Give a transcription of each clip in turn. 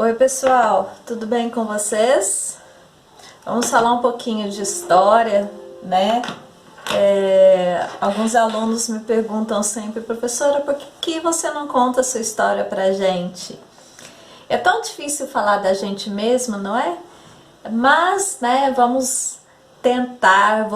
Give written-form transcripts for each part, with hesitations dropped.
Oi pessoal, tudo bem com vocês? Vamos falar um pouquinho de história, né? Alguns alunos me perguntam sempre, professora, por que você não conta a sua história pra gente? É tão difícil falar da gente mesmo, não é? Mas, né, vou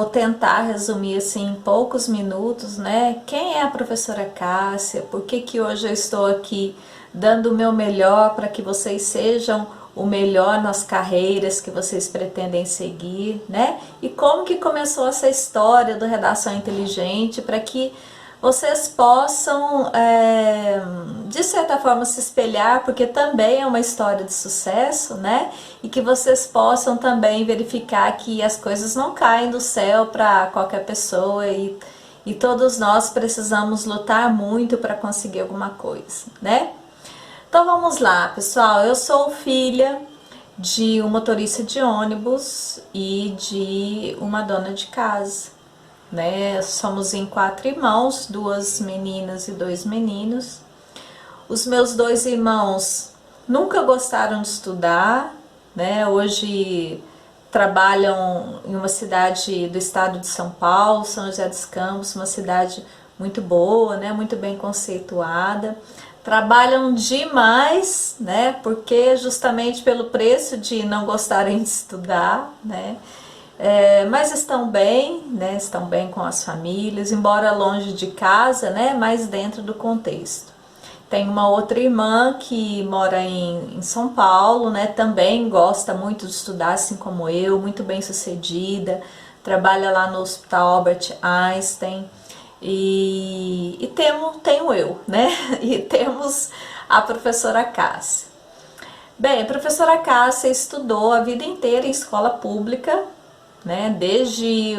tentar resumir assim em poucos minutos, né? Quem é a professora Cássia? Por que hoje eu estou aqui dando o meu melhor para que vocês sejam o melhor nas carreiras que vocês pretendem seguir, né? E como que começou essa história do Redação Inteligente para que vocês possam, de certa forma, se espelhar, porque também é uma história de sucesso, né? E que vocês possam também verificar que as coisas não caem do céu para qualquer pessoa e todos nós precisamos lutar muito para conseguir alguma coisa, né? Então vamos lá, pessoal. Eu sou filha de um motorista de ônibus e de uma dona de casa, né? Somos em 4 irmãos, 2 meninas e 2 meninos. Os meus 2 irmãos nunca gostaram de estudar, né? Hoje trabalham em uma cidade do estado de São Paulo, São José dos Campos, uma cidade muito boa, né? Muito bem conceituada. Trabalham demais, né? Porque justamente pelo preço de não gostarem de estudar, né? Mas estão bem, né? Estão bem com as famílias, embora longe de casa, né? Mas dentro do contexto. Tem uma outra irmã que mora em São Paulo, né? Também gosta muito de estudar, assim como eu, muito bem sucedida, trabalha lá no Hospital Albert Einstein. E tenho eu, né? E temos a professora Cássia. Bem, a professora Cássia estudou a vida inteira em escola pública, né? Desde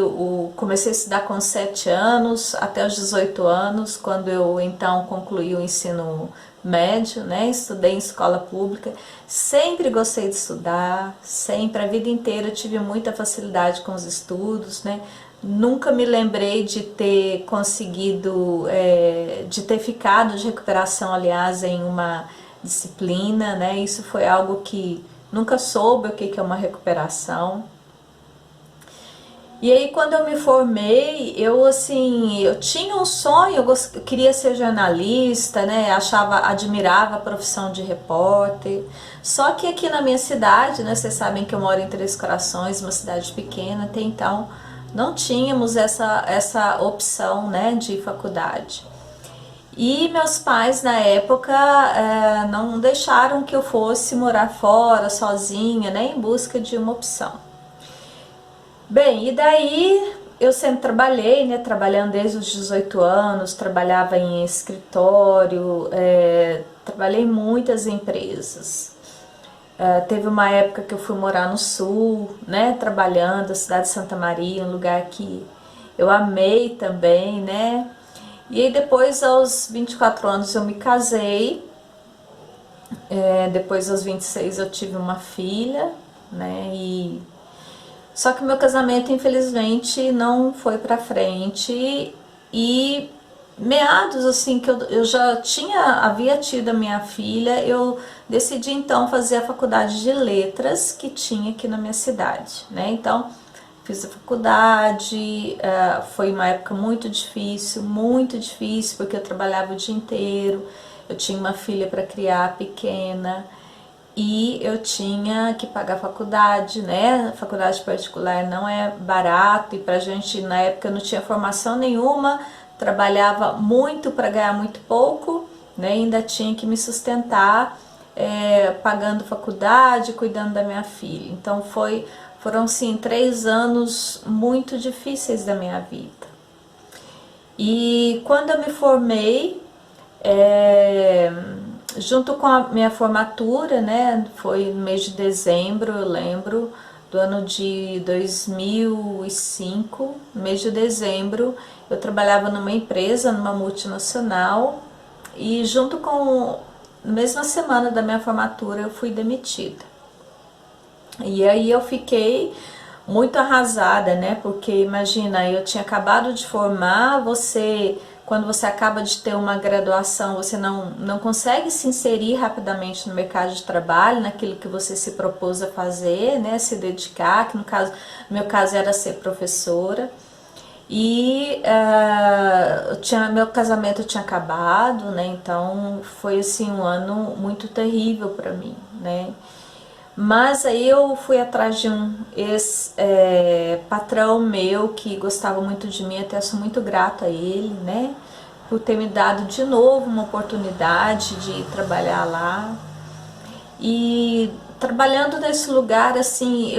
comecei a estudar com 7 anos até os 18 anos, quando eu então concluí o ensino médio, né? Estudei em escola pública, sempre gostei de estudar, sempre, a vida inteira eu tive muita facilidade com os estudos, né? Nunca me lembrei de ter conseguido, de ter ficado de recuperação, aliás, em uma disciplina, né? Isso foi algo que nunca soube o que é uma recuperação. E aí quando eu me formei, eu tinha um sonho, eu queria ser jornalista, né? Admirava a profissão de repórter. Só que aqui na minha cidade, né, vocês sabem que eu moro em Três Corações, uma cidade pequena, até então não tínhamos essa opção, né, de faculdade. E meus pais na época não deixaram que eu fosse morar fora, sozinha, né, em busca de uma opção. Bem, e daí eu sempre trabalhei, né, trabalhando desde os 18 anos, trabalhava em escritório, trabalhei em muitas empresas. Teve uma época que eu fui morar no sul, né, trabalhando, na cidade de Santa Maria, um lugar que eu amei também, né. E aí depois, aos 24 anos, eu me casei, depois aos 26 eu tive uma filha, né, só que meu casamento, infelizmente, não foi pra frente e meados assim que eu já havia tido a minha filha, eu decidi então fazer a faculdade de letras que tinha aqui na minha cidade, né? Então fiz a faculdade, foi uma época muito difícil, porque eu trabalhava o dia inteiro, eu tinha uma filha para criar pequena e eu tinha que pagar a faculdade, né? A faculdade particular não é barato e pra gente, na época, não tinha formação nenhuma, trabalhava muito para ganhar muito pouco, né? Ainda tinha que me sustentar, pagando faculdade, cuidando da minha filha. Então foram sim 3 anos muito difíceis da minha vida. E quando eu me formei, junto com a minha formatura, né, foi no mês de dezembro, eu lembro, do ano de 2005, no mês de dezembro, eu trabalhava numa empresa, numa multinacional, e junto com, na mesma semana da minha formatura, eu fui demitida. E aí eu fiquei muito arrasada, né? Porque imagina, eu tinha acabado de formar, você quando você acaba de ter uma graduação, você não consegue se inserir rapidamente no mercado de trabalho, naquilo que você se propôs a fazer, né, se dedicar, que no meu caso era ser professora. E meu casamento tinha acabado, né? Então foi assim um ano muito terrível para mim, né? Mas aí eu fui atrás de um ex-patrão meu que gostava muito de mim, até sou muito grata a ele, né? Por ter me dado de novo uma oportunidade de trabalhar lá. E trabalhando nesse lugar, assim,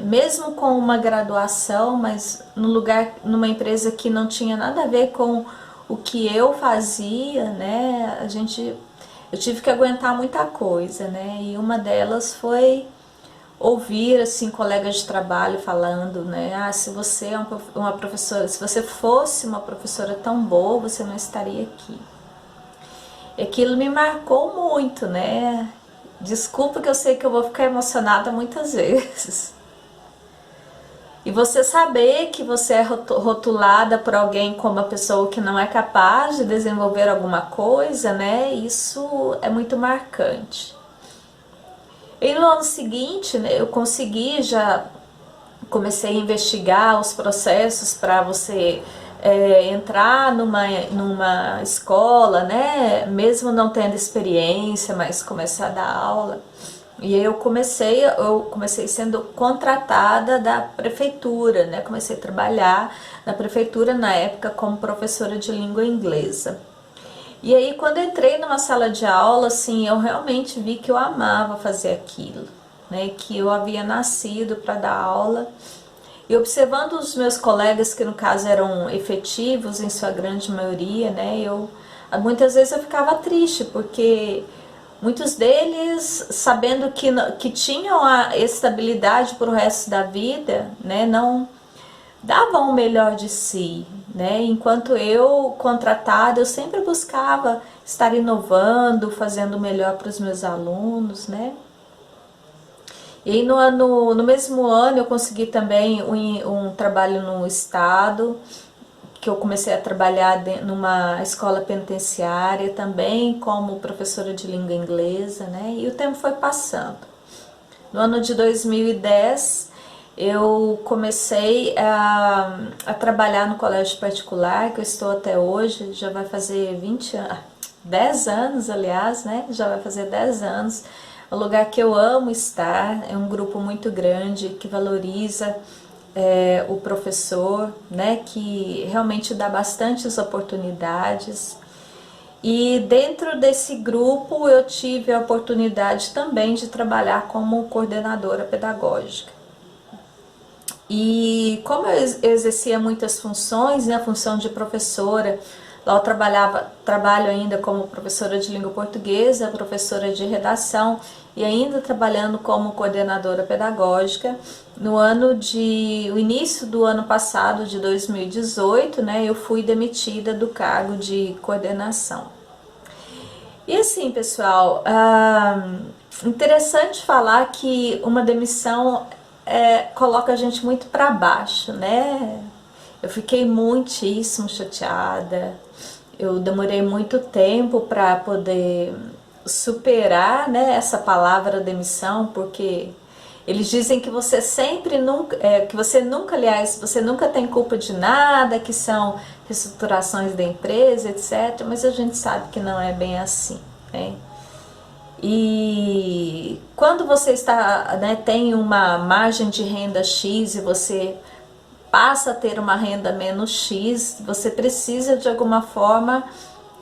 mesmo com uma graduação, mas no lugar, numa empresa que não tinha nada a ver com o que eu fazia, né? Eu tive que aguentar muita coisa, né? E uma delas foi ouvir assim colegas de trabalho falando, né? Ah, se você é uma professora, se você fosse uma professora tão boa, você não estaria aqui. E aquilo me marcou muito, né? Desculpa que eu sei que eu vou ficar emocionada muitas vezes. E você saber que você é rotulada por alguém como uma pessoa que não é capaz de desenvolver alguma coisa, né? Isso é muito marcante. E no ano seguinte, né, eu consegui já comecei a investigar os processos para você entrar numa escola, né? Mesmo não tendo experiência, mas começar a dar aula. E aí eu comecei sendo contratada da prefeitura, né? Comecei a trabalhar na prefeitura na época como professora de língua inglesa. E aí quando eu entrei numa sala de aula, assim, eu realmente vi que eu amava fazer aquilo, né? Que eu havia nascido para dar aula. E observando os meus colegas, que no caso eram efetivos em sua grande maioria, né, muitas vezes eu ficava triste, porque muitos deles, sabendo que tinham a estabilidade para o resto da vida, né, não davam o melhor de si, né, enquanto eu, contratada, eu sempre buscava estar inovando, fazendo o melhor para os meus alunos, né. E aí no mesmo ano eu consegui também um trabalho no estado, que eu comecei a trabalhar numa escola penitenciária também como professora de língua inglesa, né? E o tempo foi passando. No ano de 2010 eu comecei a trabalhar no colégio particular, que eu estou até hoje, já vai fazer 10 anos, aliás, né? Já vai fazer 10 anos. É um lugar que eu amo estar, é um grupo muito grande que valoriza o professor, né, que realmente dá bastantes oportunidades. E dentro desse grupo eu tive a oportunidade também de trabalhar como coordenadora pedagógica. E como eu exercia muitas funções, né, a função de professora, lá eu trabalho ainda como professora de língua portuguesa, professora de redação e ainda trabalhando como coordenadora pedagógica. O início do ano passado, de 2018, né, eu fui demitida do cargo de coordenação. E assim, pessoal, interessante falar que uma demissão coloca a gente muito para baixo, né? Eu fiquei muitíssimo chateada, eu demorei muito tempo para poder superar, né, essa palavra demissão, porque eles dizem que você sempre nunca, que você nunca, aliás, você nunca tem culpa de nada, que são reestruturações da empresa, etc. Mas a gente sabe que não é bem assim, né? E quando você está, né, tem uma margem de renda X e você passa a ter uma renda menos X, você precisa de alguma forma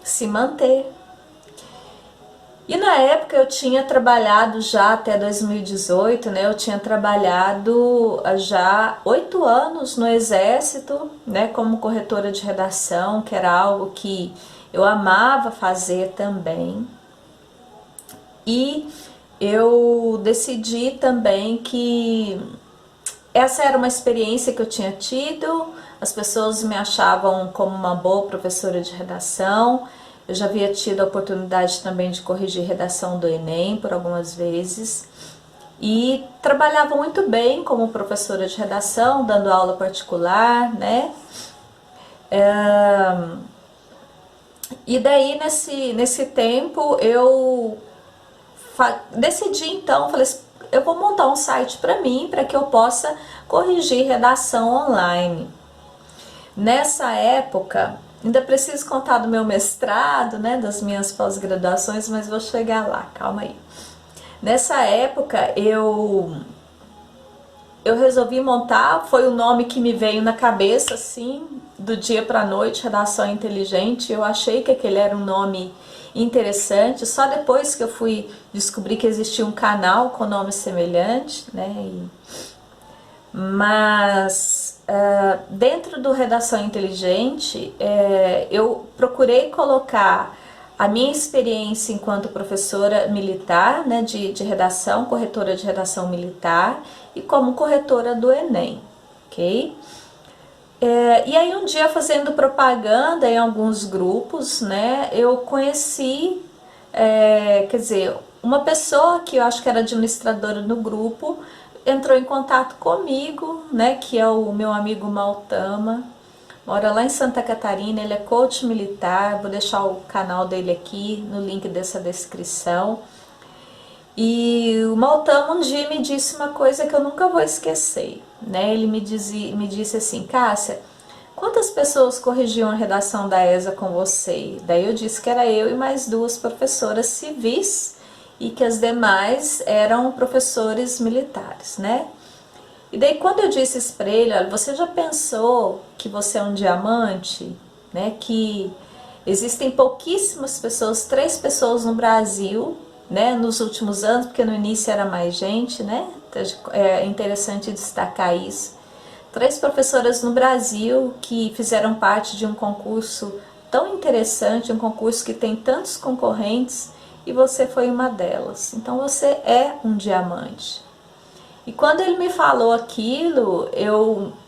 se manter. E na época eu tinha trabalhado já até 2018, né? Eu tinha trabalhado já 8 anos no Exército, né? Como corretora de redação, que era algo que eu amava fazer também. E eu decidi também que essa era uma experiência que eu tinha tido, as pessoas me achavam como uma boa professora de redação. Eu já havia tido a oportunidade também de corrigir redação do Enem por algumas vezes e trabalhava muito bem como professora de redação, dando aula particular, né? E daí nesse tempo eu decidi então, falei assim, eu vou montar um site para mim, para que eu possa corrigir redação online. Nessa época, ainda preciso contar do meu mestrado, né, das minhas pós-graduações, mas vou chegar lá, calma aí. Nessa época eu resolvi montar, foi o nome que me veio na cabeça assim, do dia para a noite, Redação Inteligente. Eu achei que aquele era um nome interessante, só depois que eu fui descobrir que existia um canal com nome semelhante, né? Mas dentro do Redação Inteligente, eu procurei colocar a minha experiência enquanto professora militar, né, de redação, corretora de redação militar, e como corretora do Enem, ok? E aí um dia, fazendo propaganda em alguns grupos, né, eu conheci, quer dizer, uma pessoa que eu acho que era administradora no grupo, entrou em contato comigo, né, que é o meu amigo Maltama, mora lá em Santa Catarina, ele é coach militar, vou deixar o canal dele aqui no link dessa descrição. E o Maltama um dia me disse uma coisa que eu nunca vou esquecer, né? Ele me disse assim, Cássia, quantas pessoas corrigiam a redação da ESA com você? Daí eu disse que era eu e mais duas professoras civis e que as demais eram professores militares, né? E daí quando eu disse isso para ele, olha, você já pensou que você é um diamante, né? Que existem pouquíssimas pessoas, 3 pessoas no Brasil, né? Nos últimos anos, porque no início era mais gente, né? É interessante destacar isso. 3 professoras no Brasil que fizeram parte de um concurso tão interessante, um concurso que tem tantos concorrentes, e você foi uma delas. Então você é um diamante. E quando ele me falou aquilo,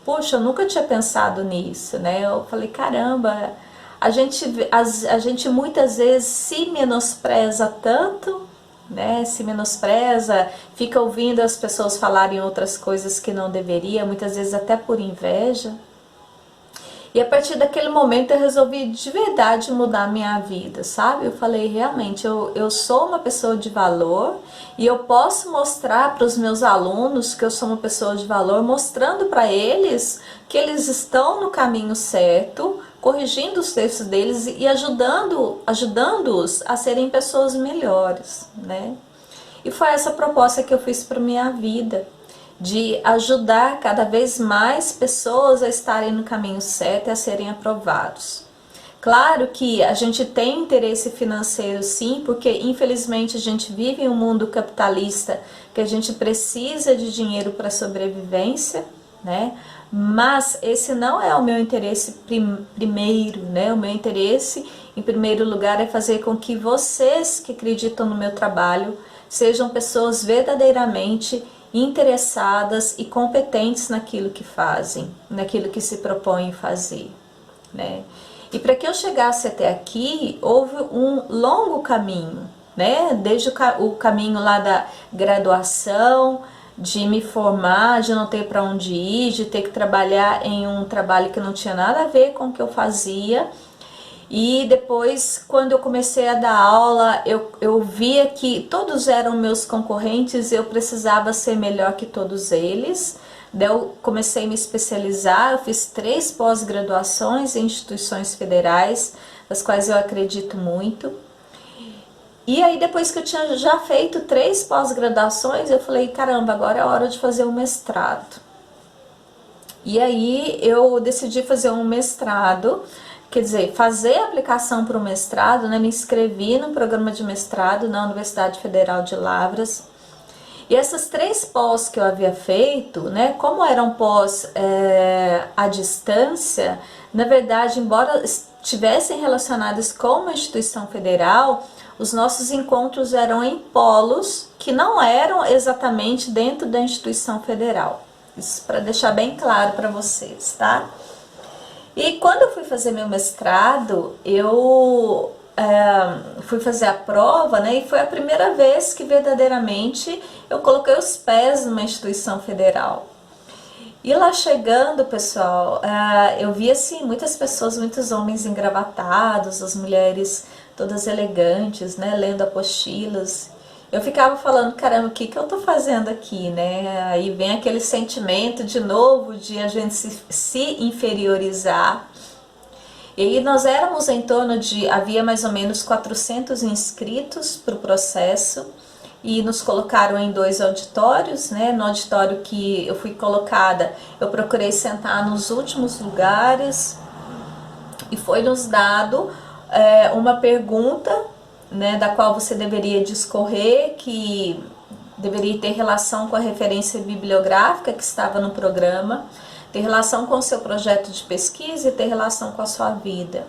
poxa, eu nunca tinha pensado nisso, né? Eu falei, caramba, a gente muitas vezes se menospreza tanto, né? Se menospreza, fica ouvindo as pessoas falarem outras coisas que não deveria, muitas vezes até por inveja. E a partir daquele momento eu resolvi de verdade mudar a minha vida, sabe? Eu falei, realmente, eu sou uma pessoa de valor e eu posso mostrar para os meus alunos que eu sou uma pessoa de valor, mostrando para eles que eles estão no caminho certo, corrigindo os textos deles e ajudando-os a serem pessoas melhores, né? E foi essa proposta que eu fiz para minha vida, de ajudar cada vez mais pessoas a estarem no caminho certo e a serem aprovados. Claro que a gente tem interesse financeiro sim, porque infelizmente a gente vive em um mundo capitalista que a gente precisa de dinheiro para sobrevivência, né? Mas esse não é o meu interesse primeiro, né? O meu interesse em primeiro lugar é fazer com que vocês que acreditam no meu trabalho sejam pessoas verdadeiramente interessadas e competentes naquilo que fazem, naquilo que se propõem fazer, né? E para que eu chegasse até aqui, houve um longo caminho, né? Desde o caminho lá da graduação, de me formar, de não ter para onde ir, de ter que trabalhar em um trabalho que não tinha nada a ver com o que eu fazia. E depois, quando eu comecei a dar aula, eu via que todos eram meus concorrentes e eu precisava ser melhor que todos eles. Daí eu comecei a me especializar, eu fiz 3 pós-graduações em instituições federais, das quais eu acredito muito. E aí depois que eu tinha já feito 3 pós-graduações, eu falei, caramba, agora é a hora de fazer um mestrado. E aí eu decidi fazer um mestrado, quer dizer, fazer a aplicação para o mestrado, né? Me inscrevi no programa de mestrado na Universidade Federal de Lavras. E essas 3 pós que eu havia feito, né, como eram pós à distância, na verdade, embora estivessem relacionadas com uma instituição federal, os nossos encontros eram em polos que não eram exatamente dentro da instituição federal. Isso para deixar bem claro para vocês, tá? E quando eu fui fazer meu mestrado, eu fui fazer a prova, né? E foi a primeira vez que verdadeiramente eu coloquei os pés numa instituição federal. E lá chegando, pessoal, eu vi assim muitas pessoas, muitos homens engravatados, as mulheres todas elegantes, né, lendo apostilas. Eu ficava falando, caramba, o que que eu tô fazendo aqui, né? Aí vem aquele sentimento de novo de a gente se inferiorizar. E aí nós éramos em torno de, havia mais ou menos 400 inscritos para o processo, e nos colocaram em 2 auditórios, né? No auditório que eu fui colocada, eu procurei sentar nos últimos lugares, e foi nos dado uma pergunta, né, da qual você deveria discorrer, que deveria ter relação com a referência bibliográfica que estava no programa, ter relação com o seu projeto de pesquisa e ter relação com a sua vida.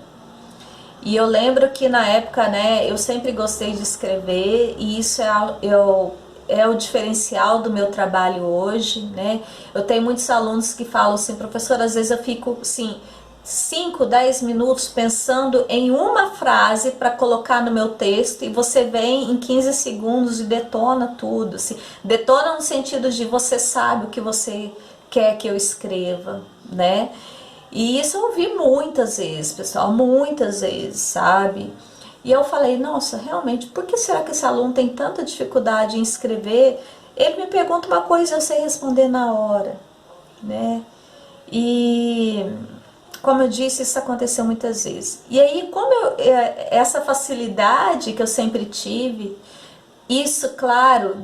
E eu lembro que na época, né, eu sempre gostei de escrever, e isso é o diferencial do meu trabalho hoje, né? Eu tenho muitos alunos que falam assim, professora, às vezes eu fico assim 5, 10 minutos pensando em uma frase para colocar no meu texto, e você vem em 15 segundos e detona tudo. Assim, detona no sentido de você sabe o que você quer que eu escreva, né? E isso eu ouvi muitas vezes, pessoal, muitas vezes, sabe? E eu falei, nossa, realmente, por que será que esse aluno tem tanta dificuldade em escrever? Ele me pergunta uma coisa e eu sei responder na hora, né? E como eu disse, isso aconteceu muitas vezes. E aí, como essa facilidade que eu sempre tive, isso, claro,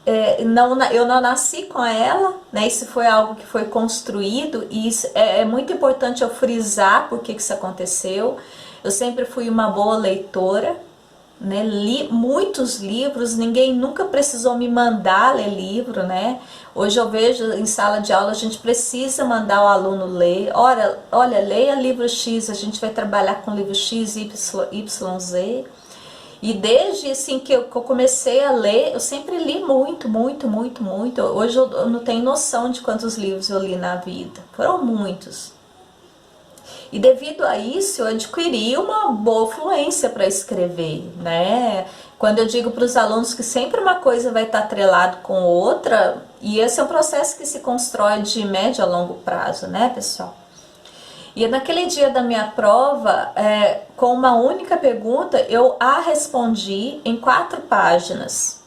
eu não nasci com ela, né? Isso foi algo que foi construído, e isso é muito importante eu frisar por que isso aconteceu. Eu sempre fui uma boa leitora, né? Li muitos livros, ninguém nunca precisou me mandar ler livro, né? Hoje eu vejo em sala de aula a gente precisa mandar o aluno ler. Olha, leia livro X, a gente vai trabalhar com livro X, Y, Z. E desde assim que eu comecei a ler, eu sempre li muito, muito, muito, muito. Hoje eu não tenho noção de quantos livros eu li na vida. Foram muitos. E devido a isso, eu adquiri uma boa fluência para escrever, né? Quando eu digo para os alunos que sempre uma coisa vai estar atrelado com outra, e esse é um processo que se constrói de médio a longo prazo, né, pessoal? E naquele dia da minha prova, com uma única pergunta, eu a respondi em 4 páginas,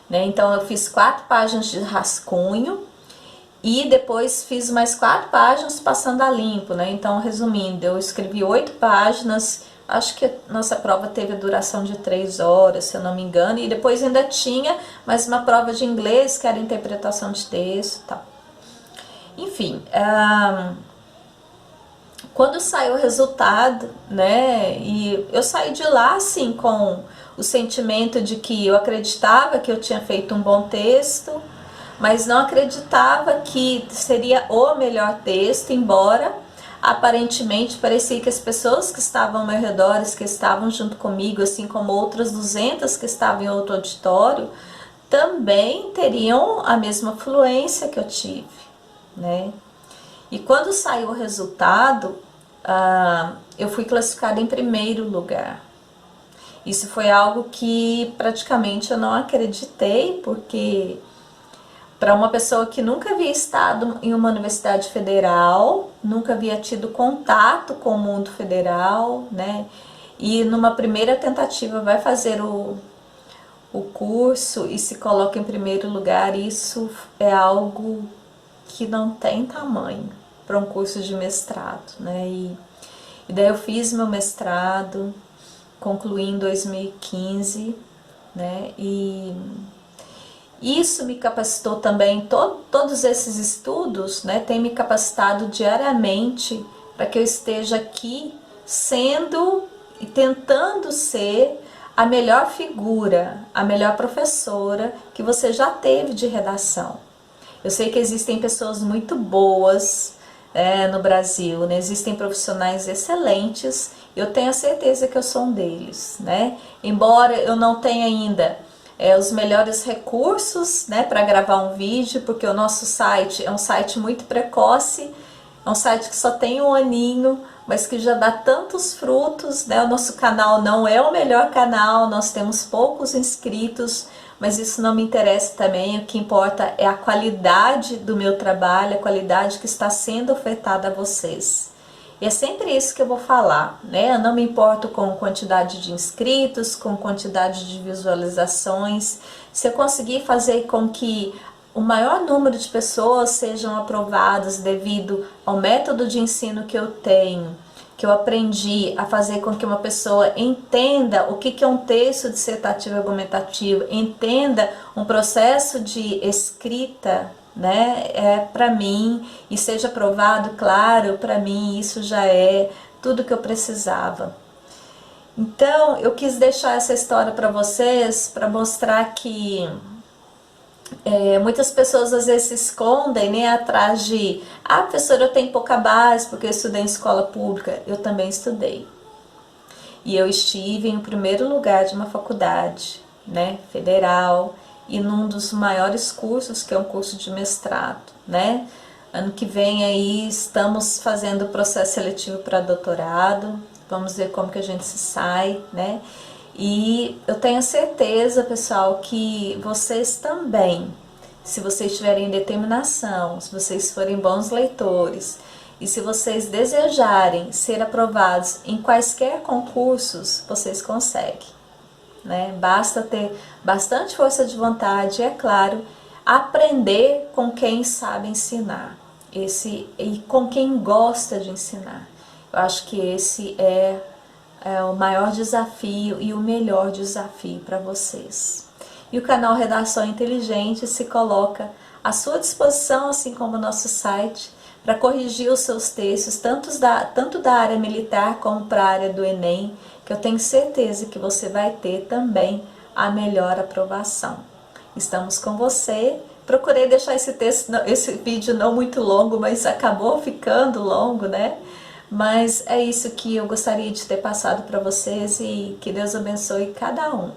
né? Então eu fiz 4 páginas de rascunho, e depois fiz mais 4 páginas passando a limpo, né? Então, resumindo, eu escrevi 8 páginas, acho que a nossa prova teve a duração de 3 horas, se eu não me engano, e depois ainda tinha mais uma prova de inglês, que era interpretação de texto e tal. Enfim, quando saiu o resultado, né, e eu saí de lá, assim, com o sentimento de que eu acreditava que eu tinha feito um bom texto, mas não acreditava que seria o melhor texto, embora aparentemente parecia que as pessoas que estavam ao meu redor, que estavam junto comigo, assim como outras 200 que estavam em outro auditório, também teriam a mesma fluência que eu tive, né? E quando saiu o resultado, eu fui classificada em primeiro lugar. Isso foi algo que praticamente eu não acreditei, porque para uma pessoa que nunca havia estado em uma universidade federal, nunca havia tido contato com o mundo federal, né? E numa primeira tentativa vai fazer o curso e se coloca em primeiro lugar, isso é algo que não tem tamanho para um curso de mestrado, né? E daí eu fiz meu mestrado, concluí em 2015, né? E isso me capacitou também, todos esses estudos, né, têm me capacitado diariamente para que eu esteja aqui sendo e tentando ser a melhor figura, a melhor professora que você já teve de redação. Eu sei que existem pessoas muito boas no Brasil, né? Existem profissionais excelentes, eu tenho a certeza que eu sou um deles, né? Embora eu não tenha ainda os melhores recursos, né, para gravar um vídeo, porque o nosso site é um site muito precoce, é um site que só tem 1 aninho, mas que já dá tantos frutos, né? O nosso canal não é o melhor canal, nós temos poucos inscritos, mas isso não me interessa também. O que importa é a qualidade do meu trabalho, a qualidade que está sendo ofertada a vocês. E é sempre isso que eu vou falar, né? Eu não me importo com quantidade de inscritos, com quantidade de visualizações. Se eu conseguir fazer com que o maior número de pessoas sejam aprovadas devido ao método de ensino que eu tenho, que eu aprendi a fazer com que uma pessoa entenda o que é um texto dissertativo argumentativo, entenda um processo de escrita, né, para mim, e seja aprovado, claro, para mim isso já é tudo que eu precisava. Então, eu quis deixar essa história para vocês, para mostrar que muitas pessoas às vezes se escondem, né, atrás de professora, eu tenho pouca base porque eu estudei em escola pública. Eu também estudei. E eu estive em primeiro lugar de uma faculdade, né, federal, e num dos maiores cursos, que é um curso de mestrado, né? Ano que vem aí estamos fazendo o processo seletivo para doutorado. Vamos ver como que a gente se sai, né? E eu tenho certeza, pessoal, que vocês também, se vocês tiverem determinação, se vocês forem bons leitores e se vocês desejarem ser aprovados em quaisquer concursos, vocês conseguem, né? Basta ter bastante força de vontade e, é claro, aprender com quem sabe ensinar, e com quem gosta de ensinar. Eu acho que esse é o maior desafio e o melhor desafio para vocês. E o canal Redação Inteligente se coloca à sua disposição, assim como o nosso site, para corrigir os seus textos, tanto da área militar como para a área do Enem, que eu tenho certeza que você vai ter também a melhor aprovação. Estamos com você. Procurei deixar esse vídeo não muito longo, mas acabou ficando longo, né? Mas é isso que eu gostaria de ter passado para vocês e que Deus abençoe cada um.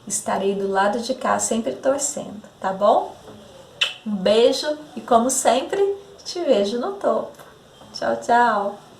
Estarei do lado de cá sempre torcendo, tá bom? Um beijo e, como sempre, te vejo no topo. Tchau, tchau!